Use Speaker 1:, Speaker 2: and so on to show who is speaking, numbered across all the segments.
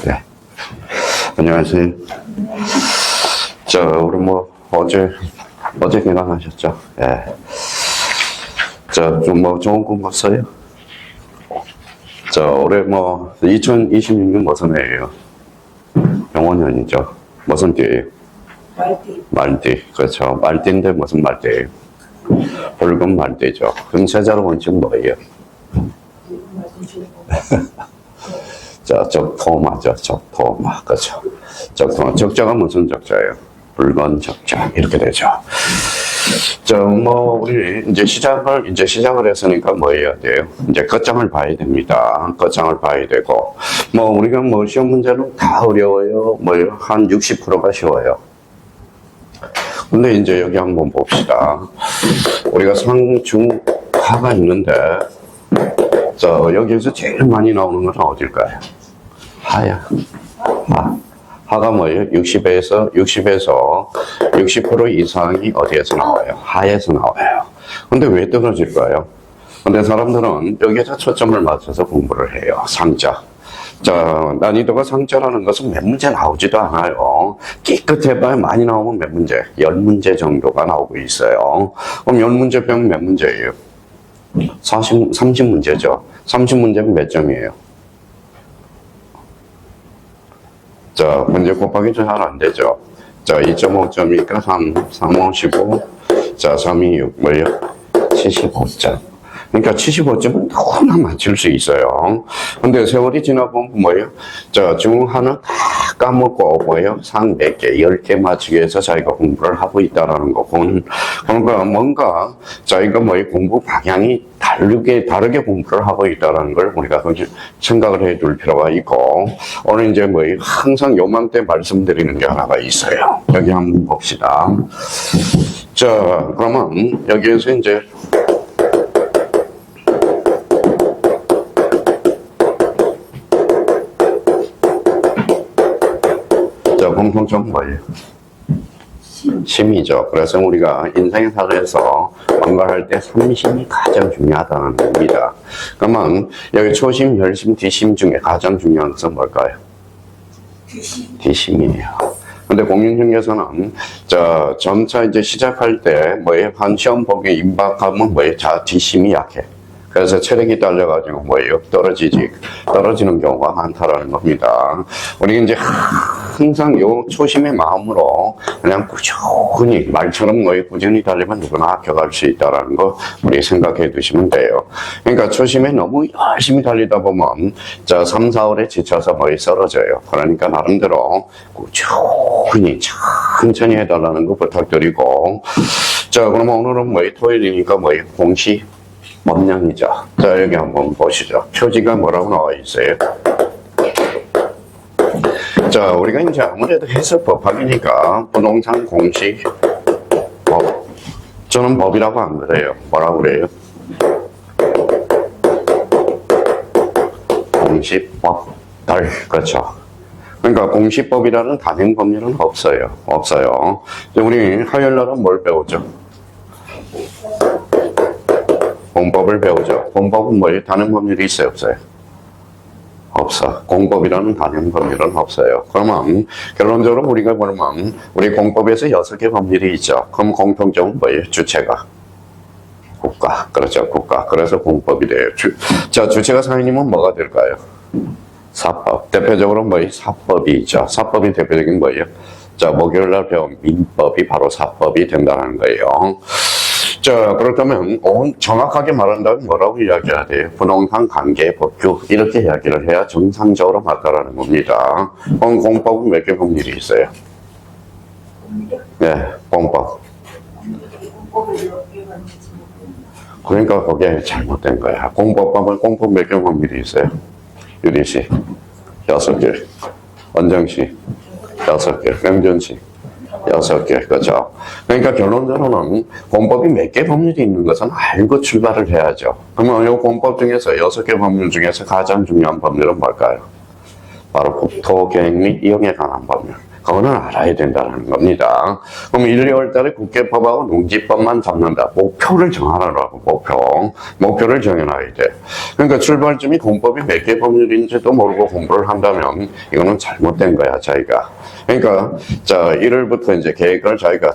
Speaker 1: 네. 안녕하세요. 우리 어제 개강하셨죠? 예. 네. 좀 좋은 꿈 꿨어요? 올해 2026년 무슨 해예요? 병원년이죠. 무슨 띠예요? 말띠. 그렇죠. 말띠인데 무슨 말띠예요? 붉은 말띠죠. 그럼 세자로 원칙 뭐예요? 적토마죠. 적토마. 그렇죠. 적자가 무슨 적자예요? 붉은 적자. 이렇게 되죠. 우리 이제 시작을 했으니까 뭐 해야 돼요? 이제 끝장을 봐야 됩니다. 끝장을 봐야 되고, 우리가 시험 문제는 다 어려워요. 한 60%가 쉬워요. 근데 이제 여기 한번 봅시다. 우리가 상중하가 있는데, 여기에서 제일 많이 나오는 것은 어딜까요? 하야. 하가 뭐예요? 60에서 60% 이상이 어디에서 나와요? 하에서 나와요. 근데 왜 떨어질까요? 근데 사람들은 여기에서 초점을 맞춰서 공부를 해요. 상자. 난이도가 상자라는 것은 몇 문제 나오지도 않아요. 깨끗해봐야 많이 나오면 몇 문제? 10문제 정도가 나오고 있어요. 그럼 10문제 빼면 몇 문제예요? 30문제죠. 30문제면 몇 점이에요? 문제 곱하기 잘 안 되죠. 2.5점이니까 3, 5, 15. 3, 2, 6, 뭐예요? 75점. 그러니까 75점은 너무나 맞출 수 있어요. 근데 세월이 지나보면 뭐예요? 중 하나 다 까먹고 뭐예요? 상 4개, 10개 맞추기 위해서 자기가 공부를 하고 있다라는 거. 그러니까 뭔가 자기가 공부 방향이 다르게 공부를 하고 있다는 걸 우리가 생각을 해 둘 필요가 있고, 오늘 이제 항상 요맘때 말씀드리는 게 하나가 있어요. 여기 한번 봅시다. 그러면 여기에서 이제 공통점 뭐예요? 심이죠. 그래서 우리가 인생사에서 뭔가 할 때 삼심이 가장 중요하다는 겁니다. 그러면 여기 초심, 열심, 뒤심 중에 가장 중요한 것은 뭘까요? 뒤심이에요. 근데 공인중개사는 점차 이제 시작할 때 한 시험 보기에 임박하면 뒤심이 약해. 그래서 체력이 딸려가지고 떨어지는 경우가 많다라는 겁니다. 우리 이제 항상 요 초심의 마음으로 그냥 꾸준히, 말처럼 꾸준히 달리면 누구나 합격할 수 있다라는 거 우리 생각해 두시면 돼요. 그러니까 초심에 너무 열심히 달리다 보면 3, 4월에 지쳐서 쓰러져요. 그러니까 나름대로 꾸준히 천천히 해달라는 거 부탁드리고, 그러면 오늘은 토요일이니까 공시 법령이죠. 여기 한번 보시죠. 표지가 뭐라고 나와 있어요? 우리가 이제 아무래도 해석 법학이니까 부동산 공시 법. 저는 법이라고 안 그래요. 뭐라고 그래요? 공시법들. 그렇죠. 그러니까 공시법이라는 단행 법률은 없어요. 우리 화요일날은 뭘 배우죠? 공법을 배우죠. 공법은 뭐예요? 단행 법률이 있어요, 없어요? 없어. 공법이라는 단행 법률은 없어요. 그러면 결론적으로 우리가 보면 우리 공법에서 6개 법률이 있죠. 그럼 공통점은 뭐예요? 주체가 국가. 그렇죠, 국가. 그래서 공법이 돼요. 주체가 상인이면 뭐가 될까요? 사법. 대표적으로 사법이 있죠. 사법이 대표적인 뭐예요? 목요일날 배운 민법이 바로 사법이 된다는 거예요. 그렇다면 정확하게 말한다면 뭐라고 이야기해야 돼요? 부동산 관계 법규, 이렇게 이야기를 해야 정상적으로 맞다라는 겁니다. 공법은 몇 개 법률이 있어요? 네, 공법. 그러니까 그게 잘못된 거야. 공법 몇 개 법률이 있어요? 유리씨 6개, 원정씨 6개, 명준씨 6개, 그죠? 그러니까 결론적으로는 공법이 몇 개 법률이 있는 것은 알고 출발을 해야죠. 그러면 이 공법 중에서 6개 법률 중에서 가장 중요한 법률은 뭘까요? 바로 국토 계획 및 이용에 관한 법률. 그거는 알아야 된다는 겁니다. 그럼 1, 2월 달에 국회법하고 농지법만 잡는다. 목표를 정하라고, 목표를 정해놔야 돼. 그러니까 출발점이 공법이 몇 개 법률인지도 모르고 공부를 한다면 이거는 잘못된 거야, 자기가. 그러니까, 자, 1월부터 이제 계획을 자기가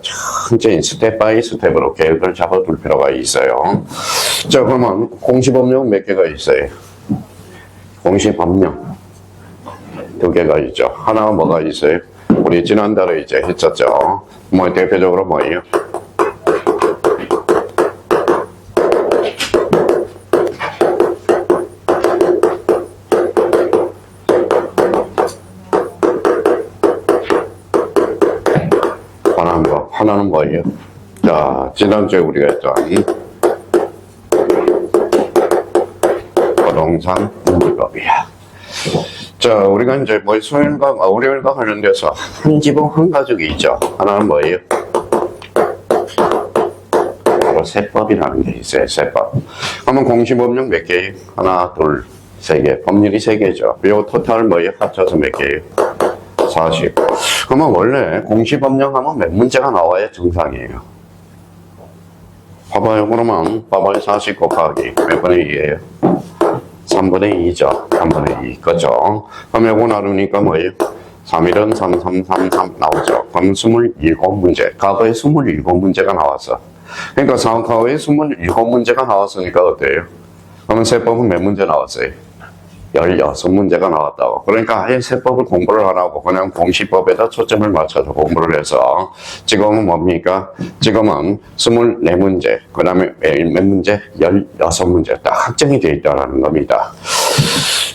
Speaker 1: 천천히 스텝 바이 스텝으로 계획을 잡아둘 필요가 있어요. 자, 그러면 공시법령 몇 개가 있어요? 공시법령 2개가 있죠. 하나가 뭐가 있어요? 우리 지난달에 이제 했었죠. 뭐 대표적으로 뭐예요? 하나는 뭐예요? 자, 지난주에 우리가 했던 부동산 등기법이야. 자, 우리가 이제 뭐 수요일과 월요일과 관련돼서 한 지붕 한 가족이 있죠. 하나는 뭐예요? 바로 세법이라는 게 있어요. 세법. 그러면 공시법령 몇 개예요? 하나, 둘, 세 개. 법률이 3개죠. 요 토탈 뭐예요? 합쳐서 몇 개예요? 40. 그러면 원래 공시법령 하면 몇 문제가 나와야 정상이에요? 봐봐요. 그러면 봐봐요. 40 곱하기 몇 분의 2예요? 3분의 2죠. 3분의 2. 그죠? 그럼 요거 나누니까 뭐예요? 3일은 3, 3, 3, 3 나오죠. 그럼 27문제. 과거에 27문제가 나왔어. 그러니까 과거에 27문제가 나왔으니까 어때요? 그러면 세법은 몇 문제 나왔어요? 16문제가 나왔다고. 그러니까 아예 세법을 공부를 안 하고 그냥 공시법에다 초점을 맞춰서 공부를 해서 지금은 뭡니까? 지금은 24문제, 그 다음에 몇 문제? 16문제 딱 확정이 되어 있다는 겁니다.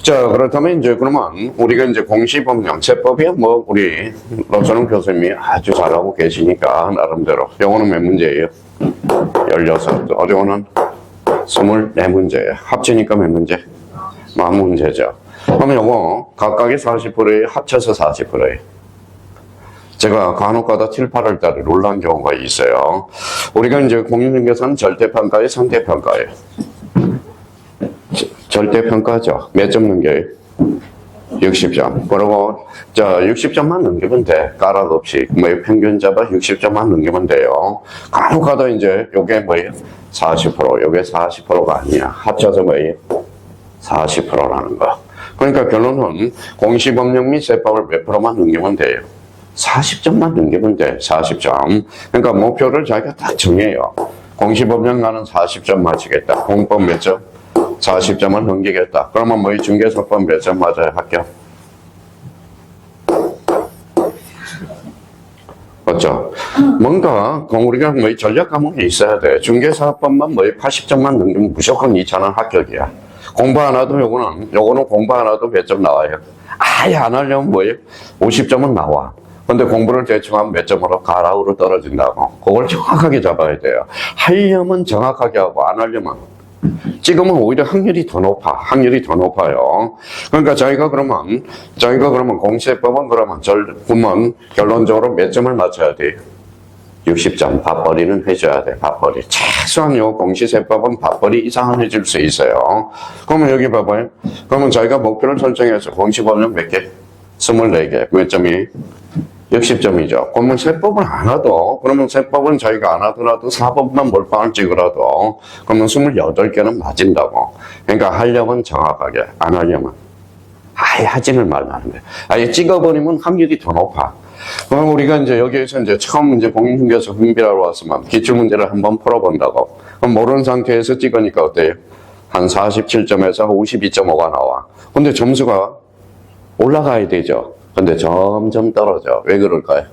Speaker 1: 자, 그렇다면 이제 그러면 우리가 이제 공시법령, 세법이야 뭐 우리 노선웅 교수님이 아주 잘하고 계시니까 나름대로. 요거는 몇 문제예요? 16. 어려우는 24문제예요. 합치니까 몇 문제? 만 문제죠. 그러면 요거 각각이 40%예요? 합쳐서 40%예요? 제가 간혹가다 7, 8월 달에 놀란 경우가 있어요. 우리가 이제 공인중개사는 절대평가예요? 상대평가예요? 절대평가죠. 몇 점 넘겨요? 60점. 그리고 자 60점만 넘기면 돼. 가락 없이 뭐 평균 잡아 60점만 넘기면 돼요. 간혹가다 이제 요게 뭐예요? 40%. 요게 40%가 아니야. 합쳐서 뭐예요? 40%라는 거. 그러니까 결론은 공시법령 및 세법을 몇 프로만 넘기면 돼요? 40점만 넘기면 돼. 40점. 그러니까 목표를 자기가 딱 정해요. 공시법령 나는 40점 맞추겠다. 공법 몇 점? 40점을 넘기겠다. 그러면 뭐 중개사법 몇 점 맞아야 합격? 맞죠? 뭔가 우리가 뭐 전략 과목이 있어야 돼. 중개사법만 뭐 80점만 넘기면 무조건 2차는 합격이야. 공부 안 해도 요거는 공부 안 해도 몇 점 나와요? 아예 안 하려면 뭐예요? 50점은 나와. 근데 공부를 대충 하면 몇 점으로? 가라우로 떨어진다고. 그걸 정확하게 잡아야 돼요. 하려면 정확하게 하고 안 하려면 지금은 오히려 확률이 더 높아요. 그러니까 자기가 그러면 공시법은 그러면 결론적으로 몇 점을 맞춰야 돼요? 60점. 밥벌이는 해줘야 돼. 밥벌이. 최소한 요 공시세법은 밥벌이 이상은 해줄 수 있어요. 그러면 여기 봐봐요. 그러면 자기가 목표를 설정해서 공시법령 몇 개? 24개. 몇 점이? 60점이죠. 그러면 세법을 안 하도, 그러면 세법은 자기가 안 하더라도 사법만 몰빵을 찍으라도, 그러면 28개는 맞은다고. 그러니까 하려면 정확하게, 안 하려면 아예 하지는 말라는 거예요. 아예 찍어버리면 확률이 더 높아. 그럼 우리가 이제 여기에서 이제 처음 이제 공인중개사 흥비라고 왔으면 기출문제를 한번 풀어본다고. 그럼 모르는 상태에서 찍으니까 어때요? 한 47점에서 52.5가 나와. 근데 점수가 올라가야 되죠. 근데 점점 떨어져. 왜 그럴까요?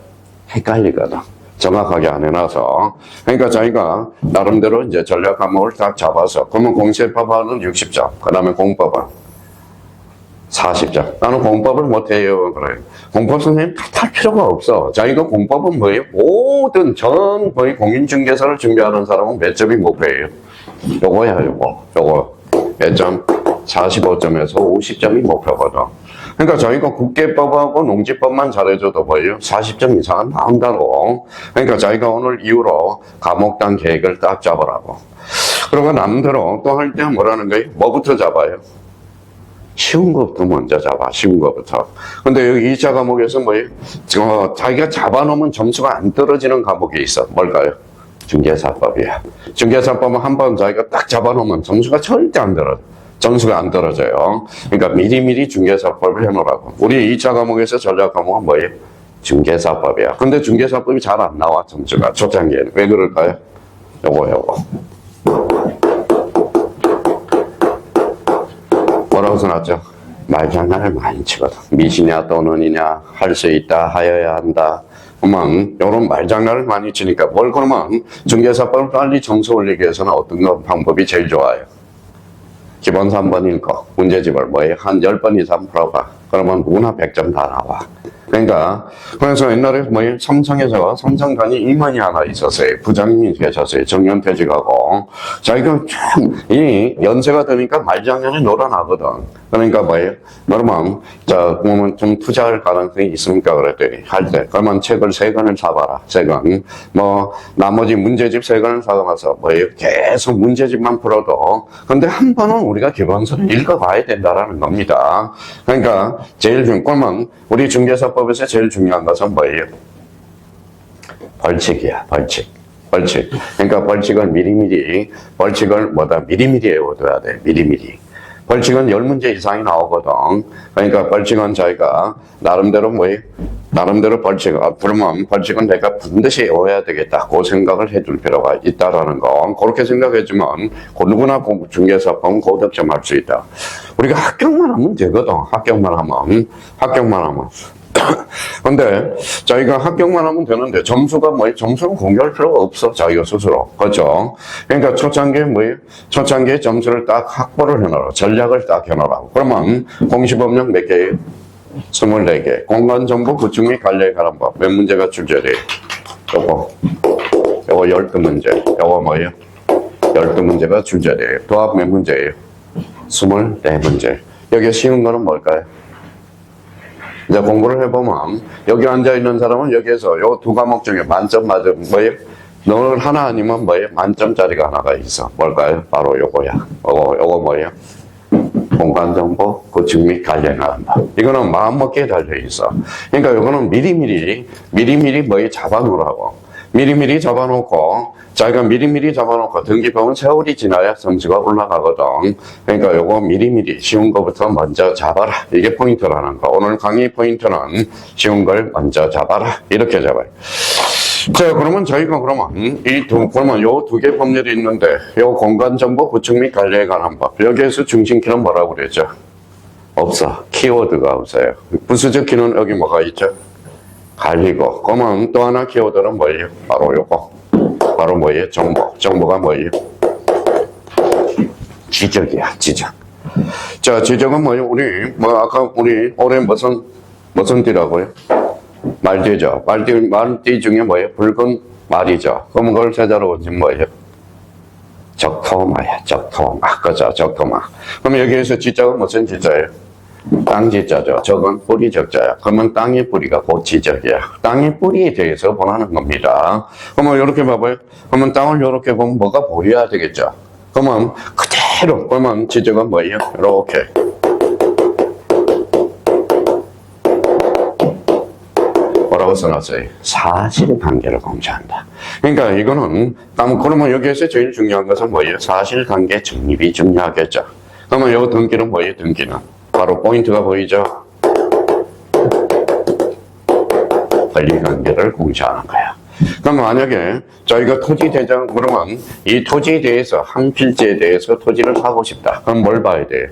Speaker 1: 헷갈리거든. 정확하게 안 해놔서. 그러니까 자기가 나름대로 이제 전략 과목을 딱 잡아서. 그러면 공시법은 60점. 그 다음에 공법은 40점. 나는 공법을 못해요. 그래. 공법 선생님 탓할 필요가 없어. 자기가 공법은 뭐예요? 모든 거의 공인중개사를 준비하는 사람은 몇 점이 목표예요? 요거야, 요거. 몇 점? 45점에서 50점이 목표거든. 그러니까 자기가 국계법하고 농지법만 잘해줘도 뭐예요? 40점 이상은 나온다고. 그러니까 자기가 오늘 이후로 과목당 계획을 딱 잡으라고. 그리고 남대로 또 할 때 뭐라는 거예요? 뭐부터 잡아요? 쉬운 것부터 먼저 잡아, 쉬운 것부터. 근데 여기 2차 과목에서 뭐예요? 자기가 잡아놓으면 점수가 안 떨어지는 과목이 있어. 뭘까요? 중개사법이야. 중개사법은 한 번 자기가 딱 잡아놓으면 점수가 절대 안 떨어져. 점수가 안 떨어져요. 그러니까 미리미리 중개사법을 해놓으라고. 우리 2차 과목에서 전략 과목은 뭐예요? 중개사법이야. 근데 중개사법이 잘 안 나와, 점수가. 초창기에는. 왜 그럴까요? 요거. 뭐라고 써놨죠? 말장난을 많이 치거든. 미시냐 또는이냐, 할 수 있다, 하여야 한다. 그러면 이런 말장난을 많이 치니까 뭘 그러면 중개사법을 빨리 점수 올리기 위해서는 어떤 방법이 제일 좋아요? 기본 3번 읽고 문제집을 뭐예요? 한 10번 이상 풀어봐. 그러면 누구나 100점 다 나와. 그러니까 그래서 옛날에 뭐예요? 삼성에서 삼성간이 임원이 하나 있었어요. 부장님이 계셨어요. 정년퇴직하고 자기가 참 이 연세가 되니까 말장난이 놀아나거든. 그러니까 뭐예요? 그러면 자 그러면 좀 투자할 가능성이 있습니까? 그랬더니 할 때 그러면 책을 3권을 사봐라. 3권. 뭐 나머지 문제집 3권을 사가면서 뭐예요? 계속 문제집만 풀어도 근데 한 번은 우리가 기본서를 읽어봐야 된다라는 겁니다. 그러니까 제일 중요한 그러면 우리 중개사법에서 제일 중요한 것은 뭐예요? 벌칙이야, 벌칙. 그러니까 벌칙을 미리미리 외워둬야 돼, 미리미리. 벌칙은 10문제 이상이 나오거든. 그러니까 벌칙은 저희가 나름대로 뭐예요? 나름대로 그러면 벌칙은 내가 반드시 외워야 되겠다. 그 생각을 해줄 필요가 있다라는 거. 그렇게 생각해주면 누구나 중개사법은 고득점할 수 있다. 우리가 합격만 하면 되거든. 합격만 하면. 근데 자기가 합격만 하면 되는데 점수가 뭐예요? 점수는 공개할 필요가 없어. 자기가 스스로. 그렇죠? 그러니까 초창기에 뭐예요? 초창기에 점수를 딱 확보를 해놔라. 전략을 딱 해놔라. 그러면 공시법령 몇 개예요? 24개. 공간정보 구축 및 관리에 관한 법. 몇 문제가 출제돼요? 요거 12문제. 요거 뭐예요? 12문제가 출제돼요. 도합 몇 문제예요? 24문제. 여기 쉬운 거는 뭘까요? 이제 공부를 해보면 여기 앉아있는 사람은 여기에서 요 2과목 중에 만점 맞으면 뭐예요? 너는 하나 아니면 뭐예요? 만점짜리가 하나가 있어. 뭘까요? 바로 요거야. 요거 뭐예요? 공간정보 구축 및 관련한다. 이거는 마음먹기에 달려있어. 그러니까 요거는 미리미리 뭐예요? 잡아놓으라고. 미리미리 잡아놓고 자기가 미리미리 잡아놓고 등기법은 세월이 지나야 점수가 올라가거든. 그러니까 요거 미리미리 쉬운 거부터 먼저 잡아라. 이게 포인트라는 거. 오늘 강의 포인트는 쉬운 걸 먼저 잡아라. 이렇게 잡아요. 자, 그러면 저희가 그러면 요 2개 법률이 있는데 요 공간정보 구축 및 관리에 관한 법. 여기에서 중심키는 뭐라고 그랬죠? 없어. 키워드가 없어요. 부수적 키는 여기 뭐가 있죠? 관리고. 그러면 또 하나 키워드는 뭐예요? 바로 요거. 바로 뭐예요? 정보가 뭐예요? 지적이야, 지적. 자, 지적은 뭐예요? 아까 우리 올해 무슨 띠라고요? 말띠죠. 말띠 중에 뭐예요? 붉은 말이죠. 그러면 그걸 세자로 보면 뭐예요? 적토마야, 적토마. 그죠, 적토마. 그럼 여기에서 지적은 무슨 지자예요? 땅지자죠. 적은 뿌리 적자야. 그러면 땅의 뿌리가 곧 지적이야. 땅의 뿌리에 대해서 보라는 겁니다. 그러면 이렇게 봐봐요. 그러면 땅을 이렇게 보면 뭐가 보여야 되겠죠. 그러면 그대로 그러면 지적은 뭐예요? 이렇게. 뭐라고 써놨어요? 사실관계를 공시한다. 그러니까 이거는 그러면 여기에서 제일 중요한 것은 뭐예요? 사실관계 정립이 중요하겠죠. 그러면 이 등기는 뭐예요? 등기는 바로 포인트가 보이죠? 권리관계를 공시하는 거야. 그럼 만약에 저희가 토지대장 그러면 이 토지에 대해서 한 필지에 대해서 토지를 사고 싶다. 그럼 뭘 봐야 돼요?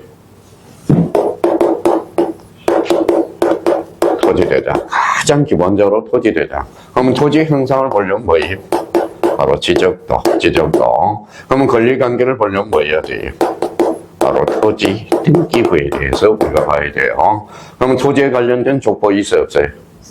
Speaker 1: 토지대장. 가장 기본적으로 토지대장. 그러면 토지 형상을 보려면 뭐예요? 바로 지적도. 그러면 권리관계를 보려면 뭐 해야 돼요? 바로 토지 등기부에 대해서 우리가 봐야 돼요. 그러면 토지에 관련된 족보 있어요, 없어요?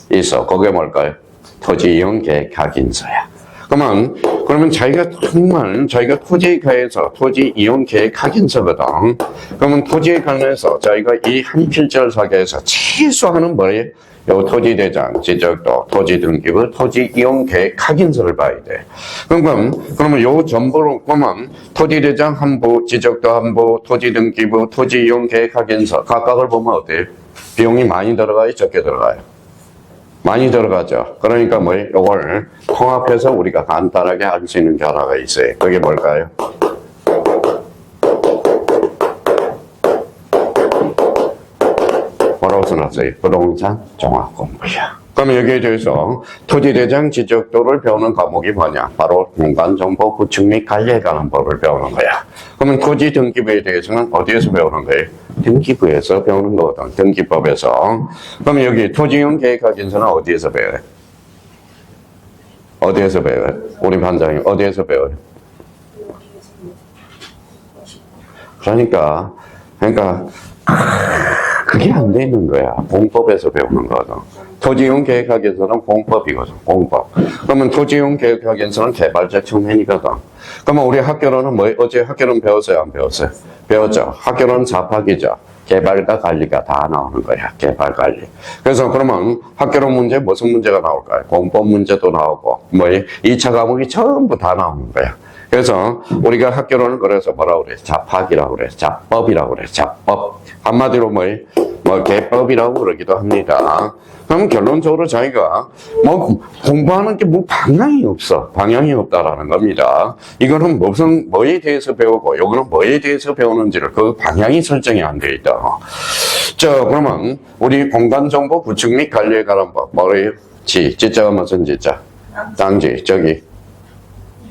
Speaker 1: 있어. 그게 뭘까요? 토지 이용 계획 확인서야. 그러면 그러면 자기가 토지가에서 토지 이용 계획 확인서거든. 그러면 토지에 관해서 자기가 이 한 필지를 사기 위해서 최소한은 뭐예요? 요 토지대장, 지적도, 토지등기부, 토지 이용 계획 확인서를 봐야 돼. 그러면 요 전부로 보면 토지대장 한 부, 지적도 한 부, 토지등기부, 토지 이용 계획 확인서 각각을 보면 어때요? 비용이 많이 들어가요? 적게 들어가요? 많이 들어가죠. 그러니까 요걸 통합해서 우리가 간단하게 할 수 있는 게 하나가 있어요. 그게 뭘까요? 뭐라고 써놨어요? 부동산 종합 공부야. 그럼 여기에 대해서 토지대장 지적도를 배우는 과목이 뭐냐? 바로 공간정보 구축 및 관리에 관한 법을 배우는 거야. 그러면 토지 등기부에 대해서는 어디에서 배우는 거예요? 등기부에서 배우는 거거든. 등기법에서. 그럼 여기 토지용 계획확인서는 어디에서 배워요? 어디에서 배워요? 우리 반장님 어디에서 배워요? 그러니까 그게 안 되는 거야. 공법에서 배우는 거거든. 토지용 계획학에서는 공법이거든. 공법. 그러면 토지용 계획학에서는 개발적 측면이거든. 그러면 우리 학교로는 어제 학교는 배웠어요? 안 배웠어요? 배웠죠. 학교는 잡학이죠. 개발과 관리가 다 나오는 거야. 개발 관리. 그래서 그러면 학교론 문제 무슨 문제가 나올까요? 공법 문제도 나오고 2차 과목이 전부 다 나오는 거야. 그래서 우리가 학교로는 그래서 뭐라고 그래? 잡학이라고 그래. 잡법이라고 그래. 잡법. 한마디로 개법이라고 그러기도 합니다. 그럼 결론적으로 자기가 공부하는 게 방향이 없어. 방향이 없다라는 겁니다. 이거는 뭐에 대해서 배우고, 요거는 뭐에 대해서 배우는지를 그 방향이 설정이 안 돼 있다. 자, 그러면 우리 공간정보 구축 및 관리에 관한 법. 뭐예요? 지자가 무슨 지자? 땅지. 저기.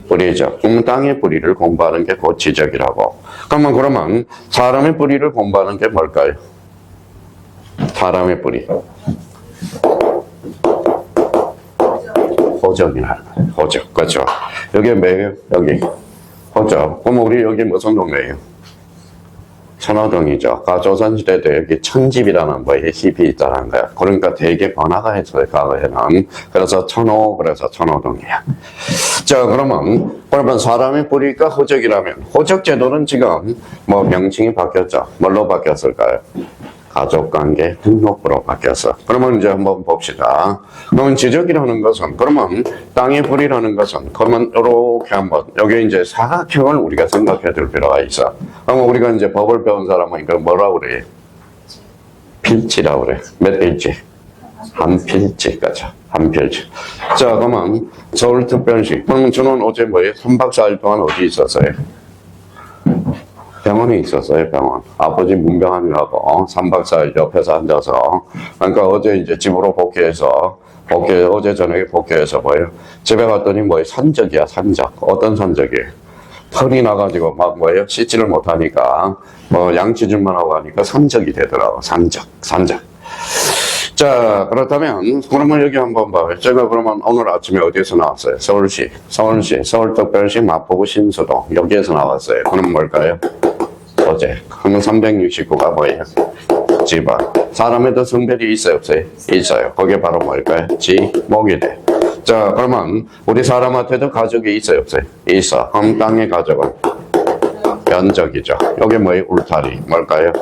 Speaker 1: 뿌리죠. 땅의 뿌리를 공부하는 게 곧 지적이라고. 그러면 사람의 뿌리를 공부하는 게 뭘까요? 사람의 뿌리. 호적이나 호적. 그렇죠. 여기 뭐예요? 여기 호적. 그럼 우리 여기 무슨 동네예요? 천호동이죠. 조선시대 때 여기 천집이라는 힙이 있다는 거야. 그러니까 되게 번화가 했어요, 과거에는. 그래서 그래서 천호동이야. 자, 그러면 사람의 뿌리가 호적이라면, 호적 제도는 지금 명칭이 바뀌었죠. 뭘로 바뀌었을까요? 가족관계 등록부로 바뀌었어. 그러면 이제 한번 봅시다. 그러면 지적이라는 것은, 그러면 땅의 뿌리라는 것은, 그러면 이렇게 한번, 여기 이제 사각형을 우리가 생각해 둘 필요가 있어. 그러면 우리가 이제 법을 배운 사람은 이걸 뭐라고 그래? 필지라고 그래. 몇 필지? 한 필지. 그죠? 한 필지. 자, 그러면 서울특별시. 그러면 저는 어제 3박 4일 동안 어디 있었어요? 병원에 있었어요, 병원. 아버지 문병환이라고 3박 4일 옆에서 앉아서. 그러니까 어제 이제 집으로 어제 저녁에 복귀해서 집에 갔더니 산적이야, 산적. 어떤 산적이에요? 털이 나가지고 씻지를 못하니까, 양치질만 하고 하니까 산적이 되더라고, 산적. 자, 그렇다면, 그러면 여기 한번 봐요. 제가 그러면 오늘 아침에 어디에서 나왔어요? 서울시, 서울특별시, 마포구, 신수동. 여기에서 나왔어요. 그럼 뭘까요? 어제. 그러면 369가 뭐예요? 집안. 사람에도 성별이 있어요, 없어요? 있어요. 그게 바로 뭘까요? 지목이 돼. 자, 그러면 우리 사람한테도 가족이 있어요, 없어요? 있어. 그럼 땅의 가족은 면적이죠. 여기 뭐예요? 울타리. 뭘까요?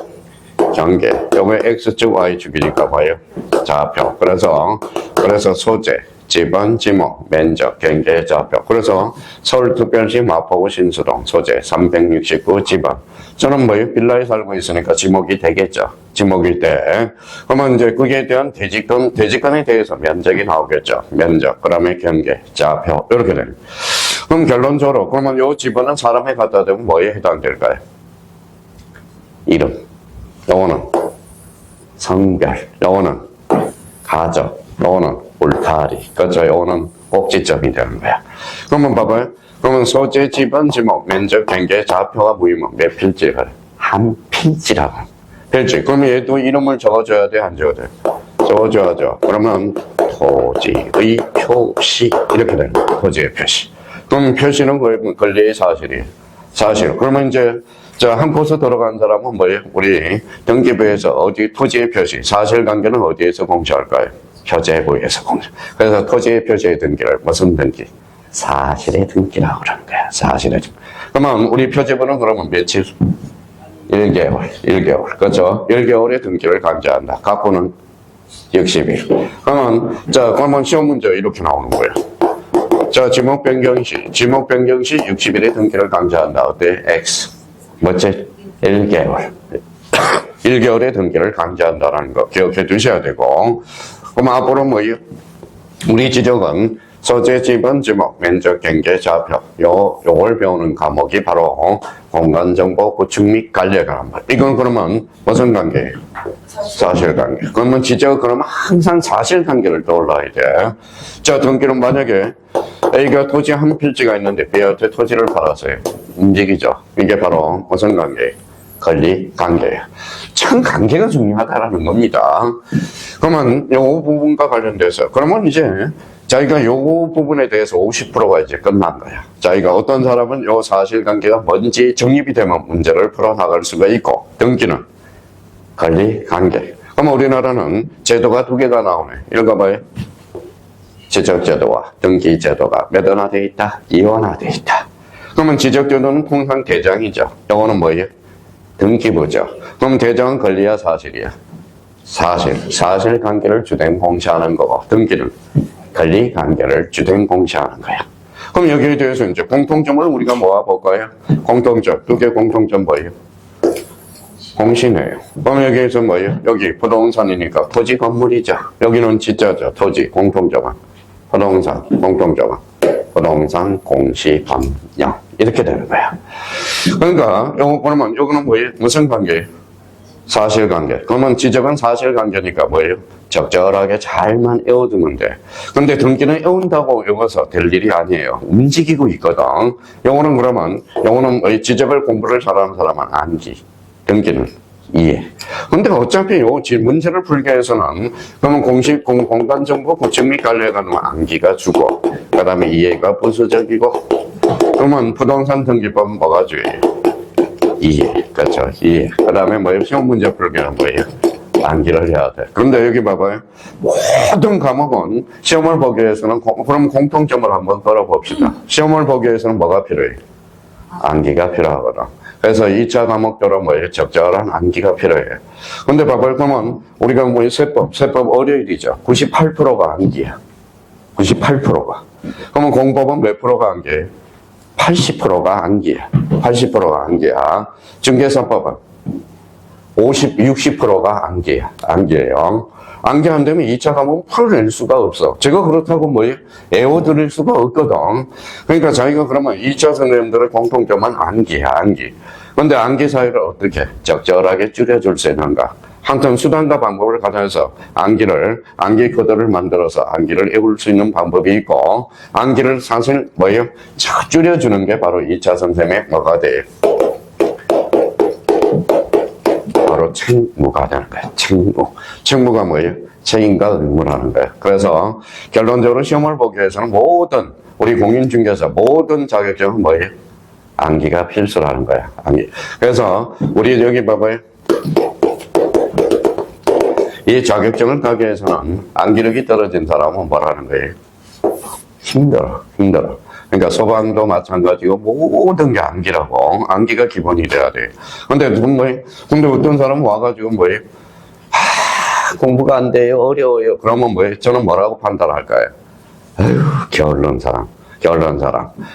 Speaker 1: 경계. 여기 X축, Y축이니까 뭐예요? 좌표. 그래서 소재, 지번, 지목, 면적, 경계, 좌표. 그래서 서울특별시 마포구 신수동 소재 369 지번. 저는 빌라에 살고 있으니까 지목이 되겠죠. 지목일 때. 그러면 이제 그에 대한 대지권에 대해서 면적이 나오겠죠. 면적, 그 다음에 경계, 좌표. 이렇게 됩니다. 그럼 결론적으로, 그러면 요 지번은 사람에 갖다 대면 뭐에 해당될까요? 이름. 요거는 성별. 요거는 가족. 요거는 울타리. 그렇죠. 요거는 꼭지점이 되는 거야. 그러면 봐봐요. 그러면 소재, 지번, 지목, 면적, 경계, 좌표가 무의문. 몇 필지를? 한 필지라고. 필지. 그러면 얘도 이름을 적어줘야 돼? 안 적어줘야 돼? 적어줘야죠. 그러면 토지의 표시. 이렇게 되는 거야. 토지의 표시. 그럼 표시는 권리의 사실이에요. 사실. 그러면 이제 한 코스 들어간 사람은 뭐예요? 우리 등기부에서 어디 토지의 표시, 사실관계는 어디에서 공시할까요? 표제부에서 공시. 그래서 토지의 표시의 등기를 무슨 등기? 사실의 등기라고 그러는 거야. 사실의 등기. 그러면 우리 표지부는 그러면 며칠? 1개월. 그렇죠? 1개월의 등기를 강제한다. 갑부는 60일. 그러면 시험 문제 이렇게 나오는 거예요. 자, 지목 변경 시 60일의 등기를 강제한다. 어때? X. 뭐지? 1개월. 1개월의 등기를 강제한다라는 거 기억해 두셔야 되고. 그럼 앞으로 뭐예요? 우리 지적은 소재, 지분, 지목, 면적, 경계, 좌표. 요걸 배우는 과목이 바로 공간정보 구축 및 관리에 관한 것. 이건 그러면 무슨 관계예요? 사실관계. 그러면 지적, 그러면 항상 사실관계를 떠올라야 돼. 자, 등기는 만약에 A가 토지 한 필지가 있는데 B한테 토지를 팔아서요. 움직이죠. 이게 바로 무슨 관계예요? 권리 관계예요. 참 관계가 중요하다라는 겁니다. 그러면 요 부분과 관련돼서 그러면 이제 자기가 요 부분에 대해서 50%가 이제 끝난 거야. 자기가 어떤 사람은 요 사실관계가 뭔지 정립이 되면 문제를 풀어나갈 수가 있고, 등기는 권리관계. 그러면 우리나라는 제도가 두 개가 나오네. 읽어봐요. 지적제도와 등기제도가 몇 원화되어 있다? 이원화되어 있다. 그러면 지적제도는 통상 대장이죠. 요거는 뭐예요? 등기부죠. 그럼 대장은 권리야, 사실이야? 사실관계를 주된 공시하는 거고, 등기는 권리관계를 주된 공시하는 거야. 그럼 여기에 대해서 이제 공통점을 우리가 모아볼까요? 공통점, 두 개 공통점 뭐예요? 공시네요. 그럼 여기에서 뭐예요? 여기 부동산이니까 토지 건물이죠. 여기는 진짜죠. 토지, 공통점은 부동산, 공통점은 부동산 공시 법령. 이렇게 되는 거야. 그러니까 그러면 요거는 뭐예요? 무슨 관계예요? 사실관계. 그러면 지적은 사실관계니까 뭐예요? 적절하게 잘만 외워두면 돼. 근데 등기는 외운다고 외워서 될 일이 아니에요. 움직이고 있거든. 요거는 지적을 공부를 잘하는 사람은 암기. 등기는 이해. 근데 어차피 요 문제를 풀기 위해서는 그러면 공간정보 구축 및 관리에 관한 암기가 주고, 그 다음에 이해가 부수적이고, 그러면 부동산 등기법은 뭐가 주예요? 이해. 그렇죠. 이해. 그 다음에 뭐예요? 시험 문제 풀기는 뭐예요? 암기를 해야 돼. 그런데 여기 봐봐요. 모든 과목은 시험을 보기 위해서는, 그럼 공통점을 한번 걸어봅시다. 시험을 보기 위해서는 뭐가 필요해요? 암기가 필요하거든. 그래서 2차 과목대로 뭐예요? 적절한 암기가 필요해요. 근데 봐봐요. 그러면 우리가 뭐 세법 월요일이죠. 98%가 암기야. 98%가. 그러면 공법은 몇 프로가 암기예요? 80%가 암기야. 80%가 암기야. 중개사법은 60%가 암기야. 암기예요. 암기 안 되면 2차 과목은 풀어낼 수가 없어. 제가 그렇다고 뭐예요? 애워드릴 수가 없거든. 그러니까 자기가 그러면 2차 선생님들의 공통점은 암기야, 암기. 근데 암기 사이를 어떻게 적절하게 줄여줄 수 있는가? 한편 수단과 방법을 가져서 암기 코드를 만들어서 암기를 외울 수 있는 방법이 있고, 암기를 사실 뭐예요? 줄여주는 게 바로 2차 선생님의 뭐가 돼요? 바로 책무가 되는 거예요. 책무가 뭐예요? 책임과 의무라는 거예요. 그래서 결론적으로 시험을 보기 위해서는 우리 공인중개사 모든 자격증은 뭐예요? 암기가 필수라는 거야. 암기. 그래서 우리 여기 봐봐요. 이 자격증을 따기 위해서는 암기력이 떨어진 사람은 뭐라는 거예요? 힘들어. 그러니까 소방도 마찬가지고 모든 게 암기라고. 암기가 기본이 돼야 돼. 근데 어떤 사람은 와가지고 뭐예요? 공부가 안 돼요. 어려워요. 그러면 뭐예요? 저는 뭐라고 판단할까요? 아휴, 게을른 사람.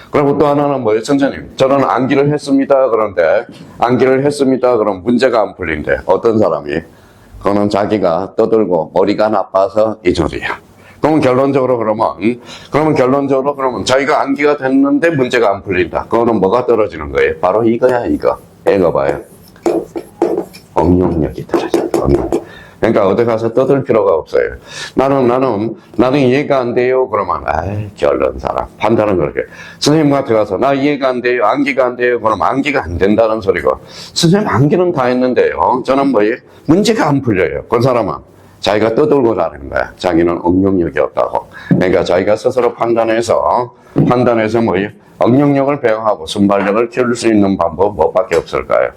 Speaker 1: 그리고 또 하나는 뭐예요? 선생님, 저는 암기를 했습니다. 그런데 암기를 했습니다. 그럼 문제가 안 풀린대. 어떤 사람이? 그거는 자기가 떠들고 머리가 나빠서 이 소리야. 그러면 결론적으로 그러면 자기가 암기가 됐는데 문제가 안 풀린다. 그거는 뭐가 떨어지는 거예요? 바로 이거야, 이거. 읽어봐요. 응용력이 떨어져. 그러니까 어디 가서 떠들 필요가 없어요. 나는 이해가 안 돼요. 그러면 게을른 사람. 판단은 그렇게. 선생님한테 가서 나 이해가 안 돼요. 암기가 안 돼요. 그럼 암기가 안 된다는 소리고. 선생님 암기는 다 했는데요. 저는 뭐예요? 문제가 안 풀려요. 그 사람은 자기가 떠들고 자는 거야. 자기는 응용력이 없다고. 그러니까 자기가 스스로 판단해서 뭐예요? 응용력을 배워하고 순발력을 키울 수 있는 방법 뭐밖에 없을까요?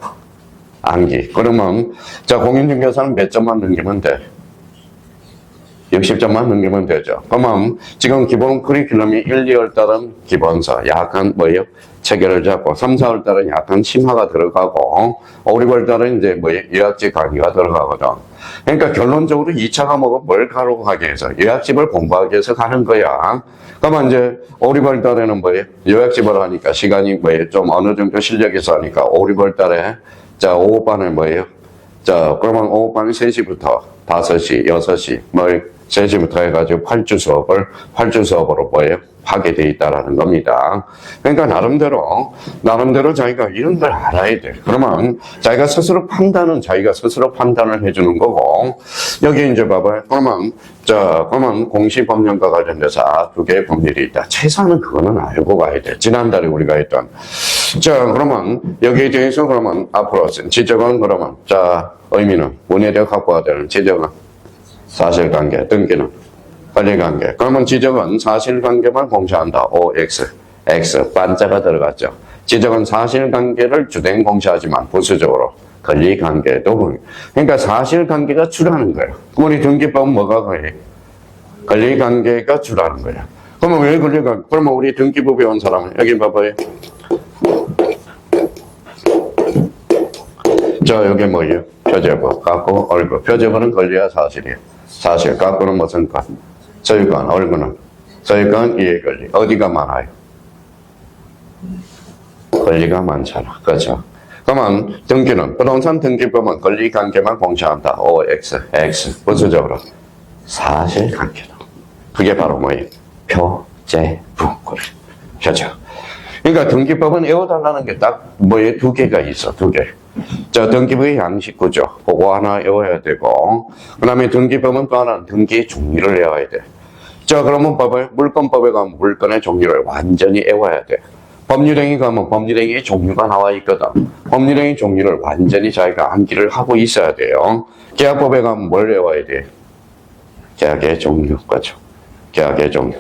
Speaker 1: 암기. 그러면 자, 공인중개사는 몇 점만 넘기면 돼? 60점만 넘기면 되죠. 그러면 지금 기본 커리큘럼이 1, 2월 달은 기본서, 약간 뭐예요? 체계를 잡고, 3, 4월 달은 약간 심화가 들어가고, 5, 6월 달은 이제 뭐예요? 요약집 강의가 들어가거든. 그러니까 결론적으로 2차 과목은 뭘 가로하기 위해서? 요약집을 공부하기 위해서 가는 거야. 그러면 이제 5, 6월 달에는 뭐예요? 요약집을 하니까 시간이 뭐예요? 좀 어느 정도 실력이 있으니까 5, 6월 달에 자, 오후반에 뭐예요? 자, 그러면 오후반 3시부터 5시, 6시, 뭐 3시부터 해가지고 8주 수업으로 뭐예요? 하게 돼 있다라는 겁니다. 그러니까 나름대로 자기가 이런 걸 알아야 돼. 그러면 자기가 스스로 판단을 해주는 거고, 여기 이제 봐봐요. 그러면 공시법령과 관련돼서 두 개의 법률이 있다. 최소한은 그거는 알고 가야 돼. 지난달에 우리가 했던. 자, 그러면 여기에 대해서 그러면 앞으로 지적은 그러면, 자, 의미는 문해력 확보가 되는 지적은 사실관계, 등기는 권리관계. 그러면 지적은 사실관계만 공시한다. OX, X, 반자가 들어갔죠. 지적은 사실관계를 주된 공시하지만 부수적으로 권리관계도 그러니까 사실관계가 주라는 거예요. 우리 등기법은 뭐가 거예요? 권리관계가 주라는 거예요. 그러면 왜 권리관계? 그러면 우리 등기부 배운 사람은 여기 봐봐요. 자, 여기 뭐예요? 표제부, 깎고, 얼굴. 표제부는 권리야, 사실이에요. 사실, 깎고는 무슨 것? 소유권, 얼굴은. 소유권, 이해권리. 어디가 많아요? 권리가 많잖아. 그렇죠? 그러면 등기는, 부동산 등기법은 권리관계만 공시한다. OX, X. 부수적으로. 사실관계다. 그게 바로 뭐예요? 표제부. 그래. 그렇죠? 그러니까 등기법은 외워달라는 게 딱 뭐에 두 개가 있어. 두 개. 자, 등기부의 양식구조. 그거 하나 외워야 되고, 그 다음에 등기법은 또 하나는 등기의 종류를 외워야 돼. 자, 그러면 봐봐요. 물권법에 가면 물권의 종류를 완전히 외워야 돼. 법률행위 가면 법률행위의 종류가 나와 있거든. 법률행위 종류를 완전히 자기가 암기를 하고 있어야 돼요. 계약법에 가면 뭘 외워야 돼? 계약의 종류. 그렇죠? 계약의 종류.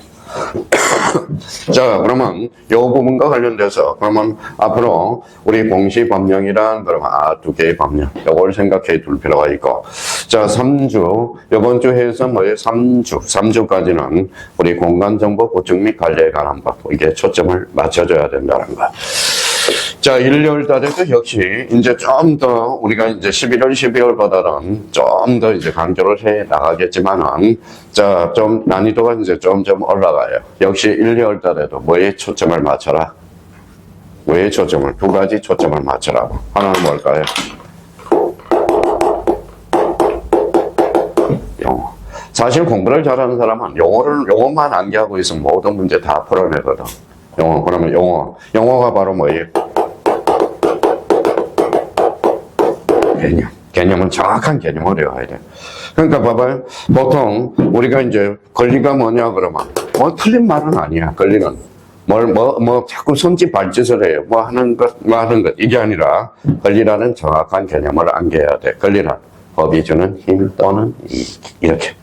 Speaker 1: 자, 그러면 요 부분과 관련돼서 그러면 앞으로 우리 공시법령이란 그러면 두 개의 법령 요걸 생각해 둘 필요가 있고, 자, 3주 이번 주 해서 뭐예요? 3주까지는 우리 공간정보 보충 및 관리에 관한 법, 이게 초점을 맞춰줘야 된다는 거. 자, 1, 2월 달에도 역시 이제 좀 더 우리가 이제 11월, 12월보다는 좀 더 이제 강조를 해 나가겠지만은, 자, 좀 난이도가 이제 점점 올라가요. 역시 1, 2월 달에도 뭐에 초점을 맞춰라? 뭐에 초점을? 두 가지 초점을 맞춰라고. 하나는 뭘까요? 영어. 사실 공부를 잘하는 사람은 영어만 암기하고 있으면 모든 문제 다 풀어내거든. 영어. 그러면 영어가 바로 뭐예요? 개념은 정확한 개념을 외워야 돼. 그러니까 봐봐요. 보통 우리가 이제 권리가 뭐냐 그러면 뭐 틀린 말은 아니야. 권리는 자꾸 손짓 발짓을 해요. 뭐 하는 것 이게 아니라 권리라는 정확한 개념을 암기해야 돼. 권리란 법이 주는 힘 또는 이렇게.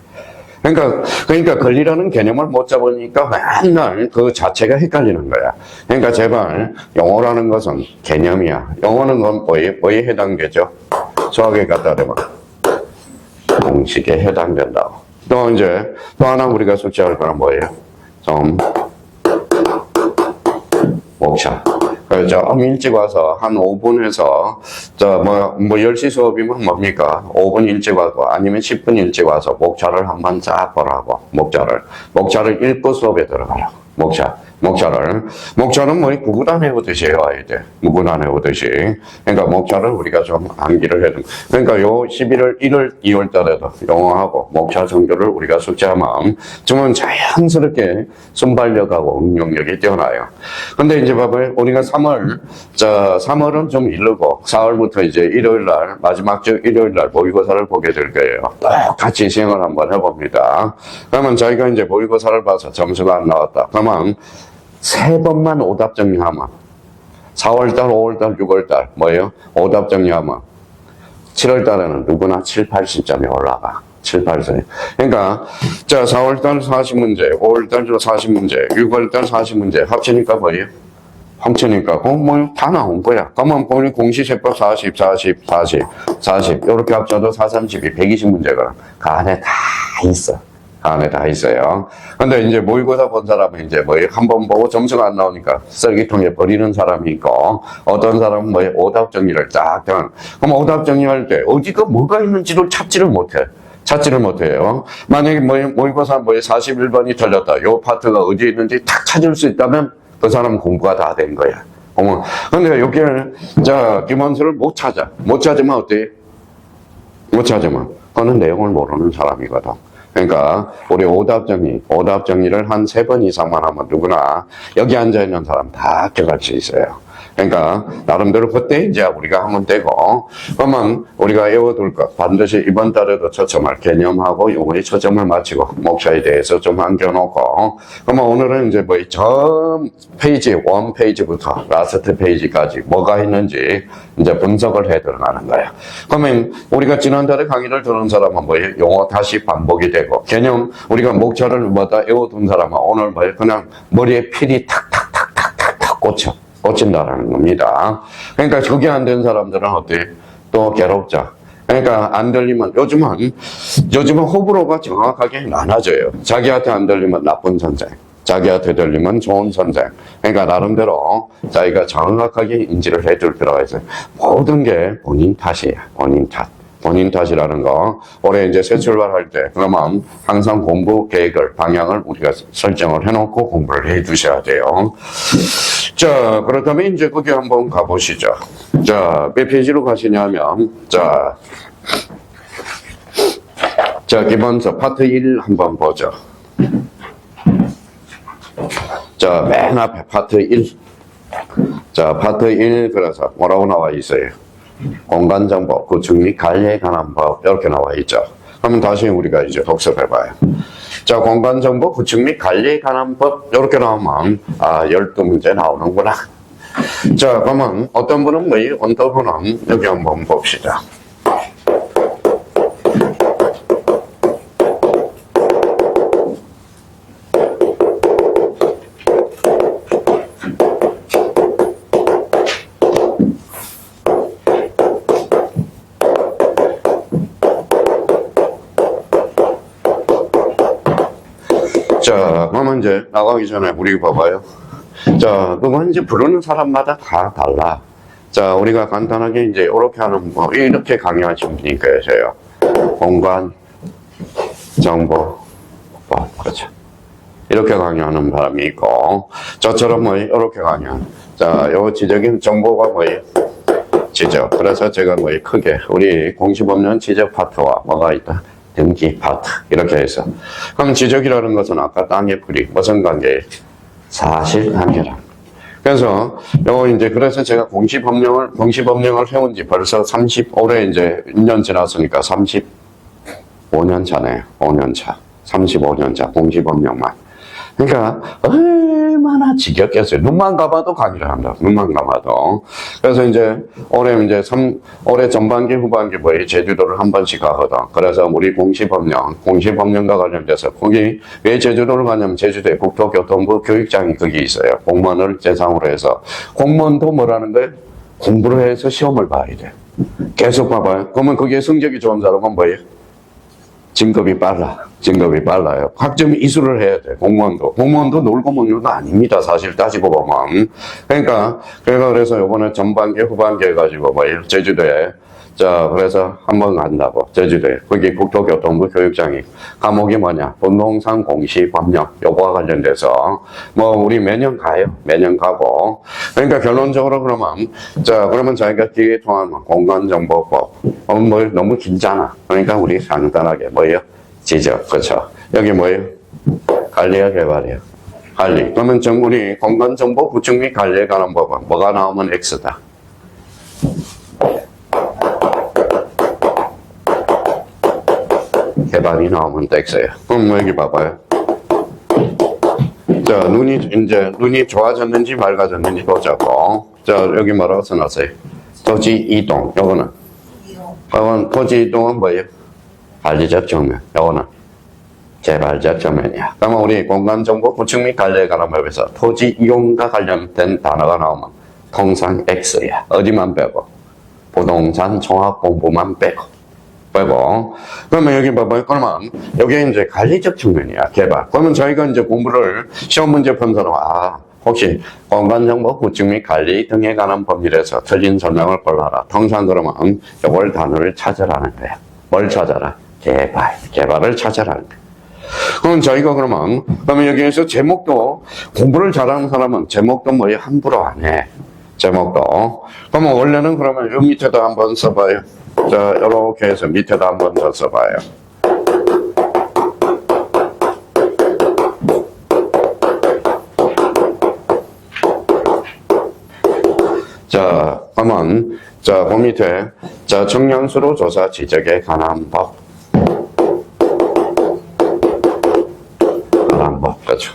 Speaker 1: 그러니까 권리라는 개념을 못 잡으니까 맨날 그 자체가 헷갈리는 거야. 그러니까 제발 영어라는 것은 개념이야. 영어는 건 뭐에 해당되죠? 수학에 갖다 대면 공식에 해당된다고. 또 이제 또 하나 우리가 숙지할 거는 뭐예요? 목차. 좀 일찍 와서 한 5분 해서 뭐 10시 수업이면 뭡니까? 5분 일찍 와서 아니면 10분 일찍 와서 목차를 한번 쫙 보라고. 목차를 읽고 수업에 들어가라고. 목차는 뭐 구구단 외우듯이 해와야 돼. 구구단 외우듯이. 그러니까 목차를 우리가 좀 암기를 해야 돼. 그러니까 요 11월, 1월, 2월 달에도 영어하고 목차 정도를 우리가 숙지하면 정말 자연스럽게 순발력하고 응용력이 뛰어나요. 근데 이제 봐봐요. 우리가 3월은 좀 이르고 4월부터 이제 일요일 날, 마지막 주 일요일 날 모의고사를 보게 될 거예요. 똑같이 시행을 한번 해봅니다. 그러면 저희가 이제 모의고사를 봐서 점수가 안 나왔다. 그러면 3번만 오답 정리하면 4월달, 5월달, 6월달 뭐예요? 오답 정리하면 7월달에는 누구나 7, 80점이 올라가. 7, 80. 그러니까 자 4월달 40문제, 5월달 40문제, 6월달 40문제 합치니까 뭐예요? 합치니까 다 나온 거야. 그러면 우리 공시세법 40 이렇게 합쳐도 4, 32, 120문제가 그 안에 다 있어. 안에 다 있어요. 근데 이제 모의고사 본 사람은 이제 뭐 한 번 보고 점수가 안 나오니까 쓰레기통에 버리는 사람이 있고, 어떤 사람은 뭐 오답 정리를 쫙 정. 그럼 오답 정리할 때 어디가 뭐가 있는지도 찾지를 못해. 찾지를 못해요. 만약에 모의고사 41번이 틀렸다. 요 파트가 어디에 있는지 탁 찾을 수 있다면 그 사람은 공부가 다 된 거야. 근데 여기를, 자, 기본서를 못 찾아. 못 찾으면 어때? 못 찾으면. 그거는 내용을 모르는 사람이거든. 그러니까, 우리 오답 정리를 한 3번 이상만 하면 누구나 여기 앉아있는 사람 다 합격할 수 있어요. 그러니까, 나름대로 그때 이제 우리가 하면 되고, 그러면 우리가 외워둘 것, 반드시 이번 달에도 초점을, 개념하고 요거에 초점을 맞추고, 목차에 대해서 좀 안겨놓고, 그러면 오늘은 이제 전 페이지, 1페이지부터 라스트 페이지까지 뭐가 있는지 이제 분석을 해 들어가는 거야. 그러면 우리가 지난달에 강의를 들은 사람은 용어 다시 반복이 되고, 개념, 우리가 목차를 외워둔 사람은 오늘 그냥 머리에 필이 탁탁탁탁탁탁 꽂힌다라는 겁니다. 그러니까 그게 안 된 사람들은 어때? 또 괴롭죠. 그러니까 안 들리면 요즘은 호불호가 정확하게 나눠져요. 자기한테 안 들리면 나쁜 선생, 자기한테 들리면 좋은 선생. 그러니까 나름대로 자기가 정확하게 인지를 해줄 필요가 있어요. 모든 게 본인 탓이에요. 본인 탓. 본인 탓이라는 거. 올해 이제 새 출발할 때, 그러면 항상 공부 계획을, 방향을 우리가 설정을 해놓고 공부를 해 두셔야 돼요. 자, 그렇다면 이제 거기 한번 가보시죠. 자, 몇 페이지로 가시냐면, 자, 기본서 파트 1 한번 보죠. 자, 맨 앞에 파트 1. 자, 파트 1, 그래서 뭐라고 나와 있어요? 공간정보, 구축 및 관리에 관한 법, 이렇게 나와 있죠. 그러면 다시 우리가 이제 복습해봐요. 자, 공간정보, 구축 및 관리에 관한 법, 이렇게 나오면, 12문제 나오는구나. 자, 그러면 어떤 분은 어떤 분은 여기 한번 봅시다. 자, 그러면 이제 나가기 전에 우리 봐봐요. 자, 그건 이제 부르는 사람마다 다 달라. 자, 우리가 간단하게 이제 이렇게 하는 이렇게 강의하시는 분이 계세요. 공간, 정보, 그렇죠. 이렇게 강의하는 사람이 있고, 저처럼 이렇게 강의하는. 자, 요 지적인 정보가 지적. 그래서 제가 크게, 우리 공시법령 지적 파트와 뭐가 있다? 등기 파트. 이렇게 해서. 그럼 지적이라는 것은 아까 땅의 뿌리, 무슨 관계? 사실관계라. 그래서, 그래서 제가 공시법령을 해온 지 벌써 올해 이제 1년 지났으니까 35년 차네요. 5년 차. 35년 차, 공시법령만. 그러니까, 얼마나 지겹겠어요. 눈만 감아도 강의를 한다. 눈만 감아도. 그래서 이제, 올해 전반기, 후반기 제주도를 한 번씩 가거든. 그래서 우리 공시법령과 관련돼서, 거기 왜 제주도를 가냐면 제주도에 국토교통부 교육장이 거기 있어요. 공무원을 대상으로 해서. 공무원도 뭐라는 거예요? 공부를 해서 시험을 봐야 돼. 계속 봐봐요. 그러면 거기에 성적이 좋은 사람은 뭐예요? 진급이 빨라요. 학점이 이수를 해야 돼, 공무원도 놀고 먹는 거 아닙니다, 사실 따지고 보면. 그래서 요번에 전반기, 후반기 해가지고, 제주도에, 자, 그래서 한번 간다고, 제주도에. 거기 국토교통부 교육장이. 과목이 뭐냐? 부동산 공시법령. 요거와 관련돼서, 우리 매년 가요. 매년 가고. 그러니까 결론적으로 그러면 자기가 기계 통하는 공간정보법. 너무 길잖아. 그러니까 우리 간단하게, 지적, 그쵸? 여기 관리와 개발이요. 관리. 그러면 우리 공간정보 구축 및 관리에 관한 법은 뭐가 나오면 X다. 개발이 나오면 X예요. 그럼 여기 봐봐요. 자, 눈이 좋아졌는지 맑아졌는지 보자고. 자, 여기 뭐라고 써놨어요? 토지 이동. 요거는 토지 이동은 뭐예요? 관리적 정면. 요거는 개발적 정면이야. 그러면 우리 공간정보 구축 및 관리에 관한 법에서 토지 이용과 관련된 단어가 나오면 통상 X야. 어디만 빼고? 부동산 종합공부만 빼고. 빼고. 그러면 여기 봐봐요. 그러면 여기 이제 관리적 측면이야. 개발. 그러면 저희가 이제 공부를 시험 문제 푼서로 혹시 공간정보 구축 및 관리 등에 관한 법률에서 틀린 설명을 골라라. 통상 그러면 이걸 단어를 찾으라는 거야. 뭘 찾아라? 개발. 개발을 찾아라는 거야. 그럼 저희가 그러면 여기에서 제목도 공부를 잘하는 사람은 제목도 뭐 함부로 안 해. 제목도. 그러면 원래는 그러면 이 밑에다 한번 써봐요. 자, 이렇게 해서 밑에다 한번 더 써봐요. 자, 그러면 자, 그 밑에 자, 정량수로 조사 지적에 관한 법. 그렇죠.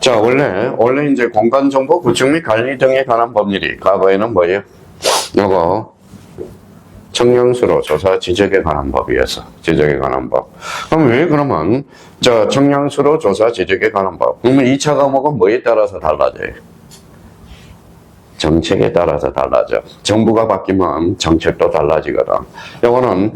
Speaker 1: 자, 원래 이제 공간정보 구축 및 관리 등에 관한 법률이 과거에는 뭐예요? 요거 청량수로 조사 지적에 관한 법이어서 지적에 관한 법. 그럼 왜 그러면 자, 청량수로 조사 지적에 관한 법. 그러면 2차 과목은 뭐에 따라서 달라져요? 정책에 따라서 달라져. 정부가 바뀌면 정책도 달라지거든. 요거는